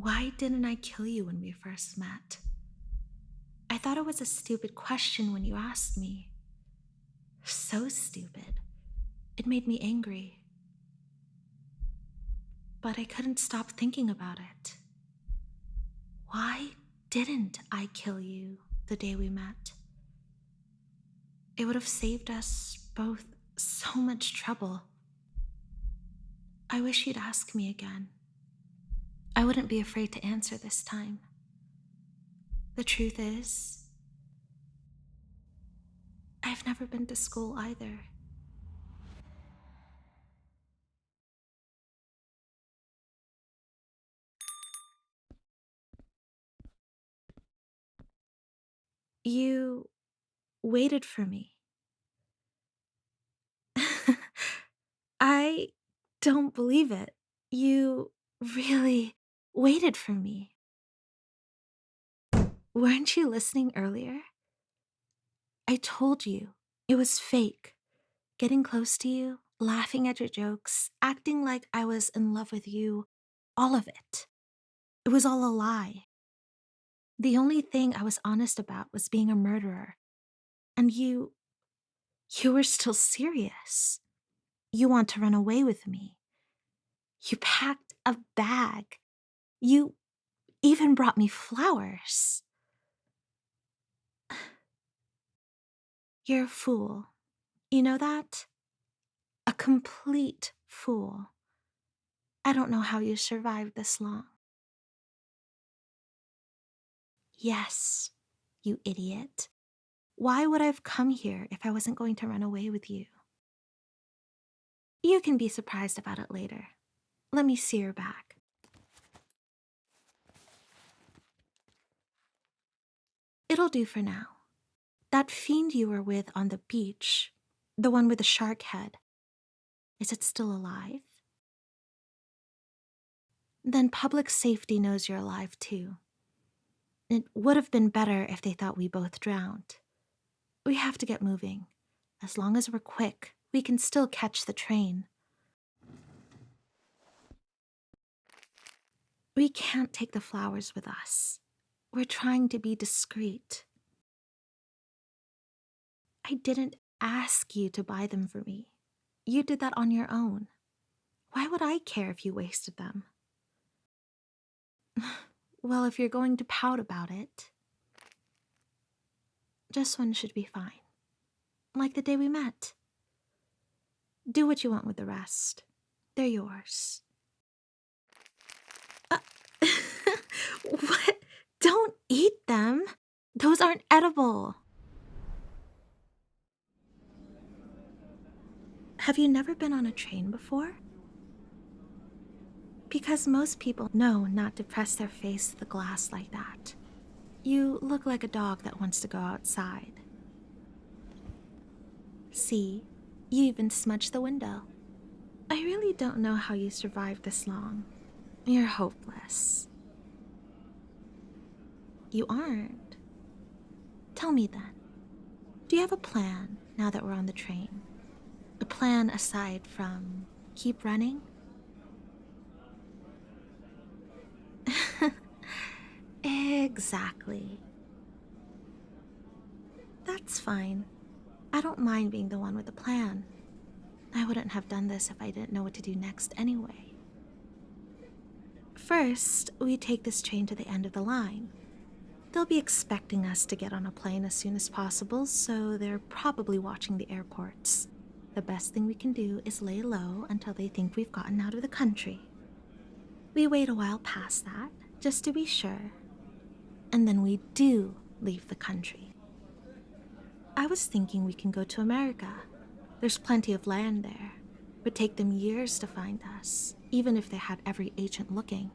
Why didn't I kill you when we first met? I thought it was a stupid question when you asked me. So stupid. It made me angry. But I couldn't stop thinking about it. Why didn't I kill you the day we met? It would have saved us both so much trouble. I wish you'd ask me again. I wouldn't be afraid to answer this time. The truth is, I've never been to school either. You waited for me. I don't believe it. You really waited for me. Weren't you listening earlier? I told you it was fake. Getting close to you, laughing at your jokes, acting like I was in love with you, all of it. It was all a lie. The only thing I was honest about was being a murderer. And you were still serious. You want to run away with me. You packed a bag. You even brought me flowers. You're a fool. You know that? A complete fool. I don't know how you survived this long. Yes, you idiot. Why would I have come here if I wasn't going to run away with you? You can be surprised about it later. Let me see your bag. It'll do for now. That fiend you were with on the beach, the one with the shark head, is it still alive? Then public safety knows you're alive too. It would have been better if they thought we both drowned. We have to get moving. As long as we're quick, we can still catch the train. We can't take the flowers with us. We're trying to be discreet. I didn't ask you to buy them for me. You did that on your own. Why would I care if you wasted them? Well, if you're going to pout about it, just one should be fine. Like the day we met. Do what you want with the rest. They're yours. What? Don't eat them. Those aren't edible. Have you never been on a train before? Because most people know not to press their face to the glass like that. You look like a dog that wants to go outside. See, you even smudged the window. I really don't know how you survived this long. You're hopeless. You aren't. Tell me then, do you have a plan now that we're on the train? A plan aside from keep running? Exactly. That's fine. I don't mind being the one with the plan. I wouldn't have done this if I didn't know what to do next anyway. First, we take this train to the end of the line. They'll be expecting us to get on a plane as soon as possible, so they're probably watching the airports. The best thing we can do is lay low until they think we've gotten out of the country. We wait a while past that, just to be sure. And then we do leave the country. I was thinking we can go to America. There's plenty of land there. It would take them years to find us, even if they had every agent looking.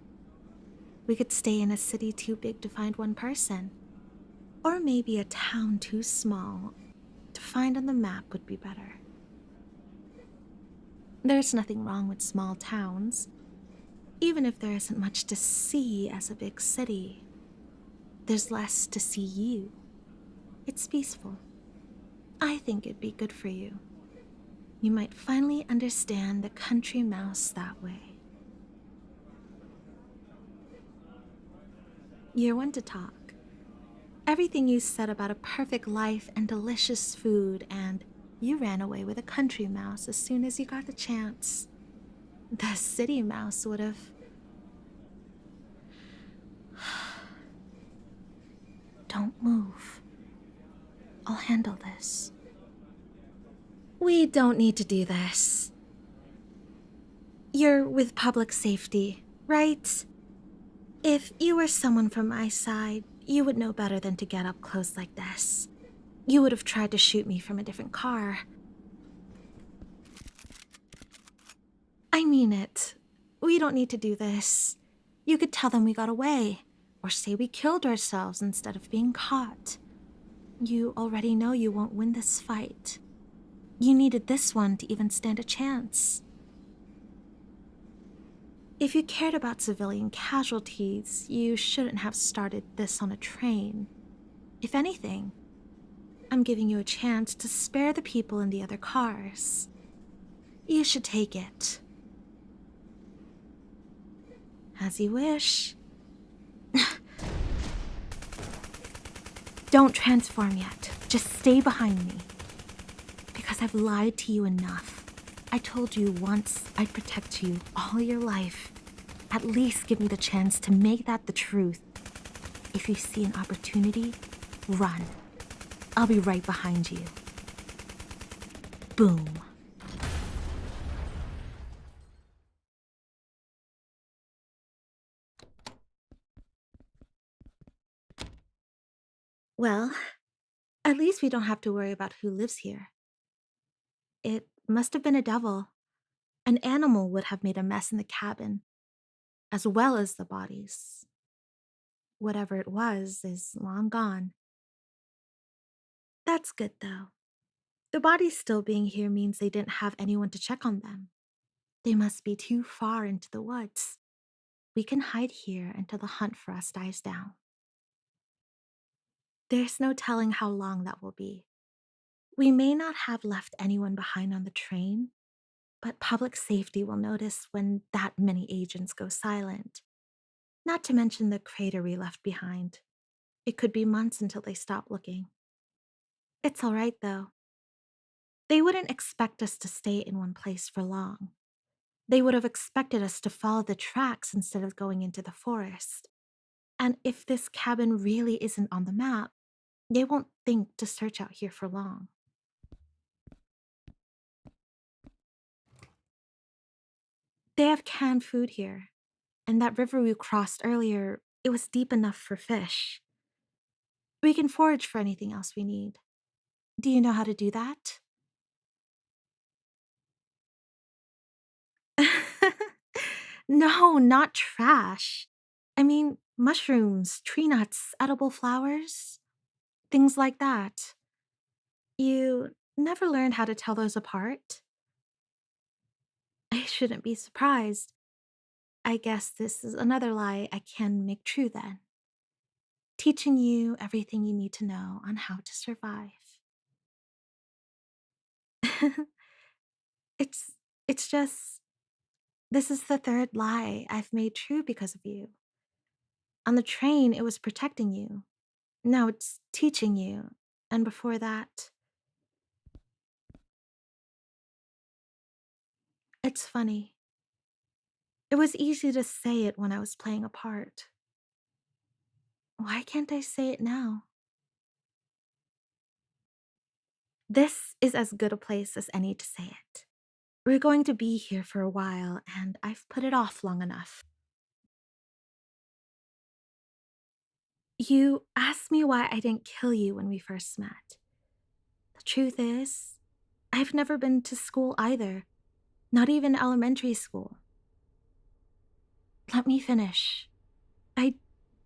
We could stay in a city too big to find one person. Or maybe a town too small to find on the map would be better. There's nothing wrong with small towns, even if there isn't much to see as a big city. There's less to see you. It's peaceful. I think it'd be good for you. You might finally understand the country mouse that way. You're one to talk. Everything you said about a perfect life and delicious food, and you ran away with a country mouse as soon as you got the chance. The city mouse would have. Don't move. I'll handle this. We don't need to do this. You're with public safety, right? If you were someone from my side, you would know better than to get up close like this. You would have tried to shoot me from a different car. I mean it. We don't need to do this. You could tell them we got away, or say we killed ourselves instead of being caught. You already know you won't win this fight. You needed this one to even stand a chance. If you cared about civilian casualties, you shouldn't have started this on a train. If anything, I'm giving you a chance to spare the people in the other cars. You should take it. As you wish. Don't transform yet. Just stay behind me. Because I've lied to you enough. I told you once I'd protect you all your life. At least give me the chance to make that the truth. If you see an opportunity, run. I'll be right behind you. Boom. Well, at least we don't have to worry about who lives here. It must have been a devil. An animal would have made a mess in the cabin, as well as the bodies. Whatever it was is long gone. That's good, though. The bodies still being here means they didn't have anyone to check on them. They must be too far into the woods. We can hide here until the hunt for us dies down. There's no telling how long that will be. We may not have left anyone behind on the train, but public safety will notice when that many agents go silent. Not to mention the crater we left behind. It could be months until they stop looking. It's all right, though. They wouldn't expect us to stay in one place for long. They would have expected us to follow the tracks instead of going into the forest. And if this cabin really isn't on the map, they won't think to search out here for long. They have canned food here, and that river we crossed earlier, it was deep enough for fish. We can forage for anything else we need. Do you know how to do that? No, not trash. I mean, mushrooms, tree nuts, edible flowers, things like that. You never learned how to tell those apart? I shouldn't be surprised. I guess this is another lie I can make true then. Teaching you everything you need to know on how to survive. it's it's just this is the third lie I've made true because of you. On the train, it was protecting you. Now it's teaching you. And before that, it's funny. It was easy to say it when I was playing a part. Why can't I say it now? This is as good a place as any to say it. We're going to be here for a while, and I've put it off long enough. You asked me why I didn't kill you when we first met. The truth is, I've never been to school either, not even elementary school. Let me finish. I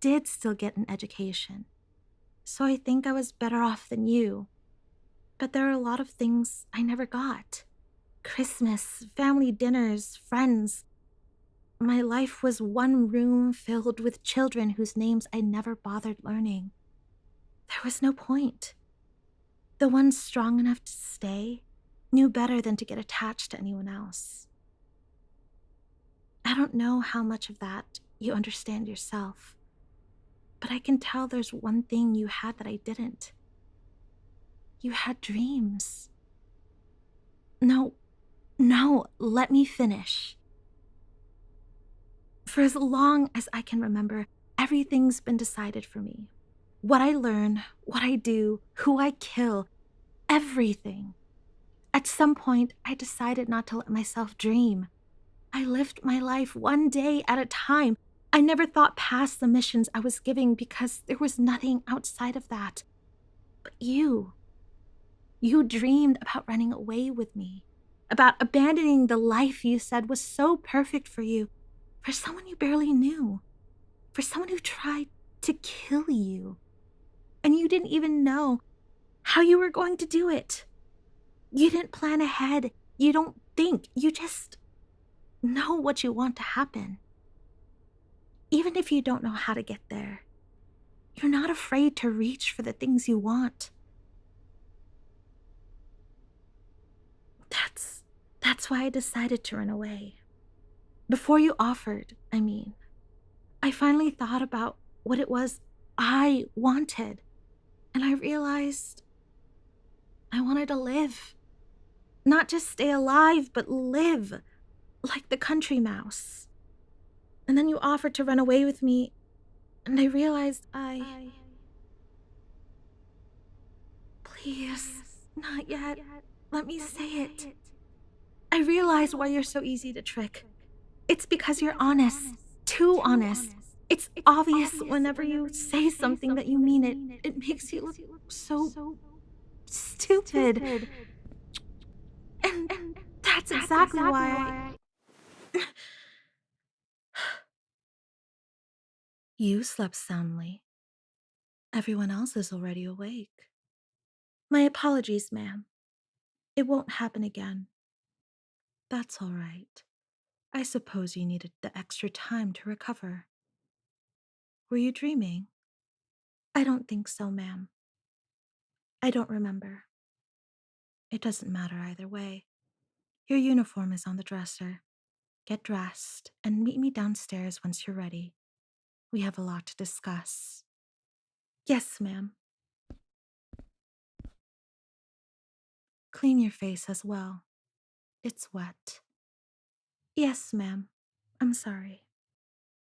did still get an education, so I think I was better off than you. But there are a lot of things I never got. Christmas, family dinners, friends. My life was one room filled with children whose names I never bothered learning. There was no point. The ones strong enough to stay knew better than to get attached to anyone else. I don't know how much of that you understand yourself. But I can tell there's one thing you had that I didn't. You had dreams. No, no, let me finish. For as long as I can remember, everything's been decided for me. What I learn, what I do, who I kill, everything. At some point, I decided not to let myself dream. I lived my life one day at a time. I never thought past the missions I was giving because there was nothing outside of that. But you dreamed about running away with me, about abandoning the life you said was so perfect for you, for someone you barely knew, for someone who tried to kill you. And you didn't even know how you were going to do it. You didn't plan ahead. You don't think. You just know what you want to happen. Even if you don't know how to get there, you're not afraid to reach for the things you want. That's why I decided to run away. Before you offered, I mean. I finally thought about what it was I wanted, and I realized I wanted to live. Not just stay alive, but live, like the country mouse. And then you offered to run away with me, and I realized Please, not yet. Let me say it. I realize why you're so easy to trick. It's because you're honest. Too honest. It's obvious whenever you say something that you mean it. It makes you look so stupid. And that's exactly why I... You slept soundly. Everyone else is already awake. My apologies, ma'am. It won't happen again. That's all right. I suppose you needed the extra time to recover. Were you dreaming? I don't think so, ma'am. I don't remember. It doesn't matter either way. Your uniform is on the dresser. Get dressed and meet me downstairs once you're ready. We have a lot to discuss. Yes, ma'am. Clean your face as well. It's wet. Yes, ma'am. I'm sorry.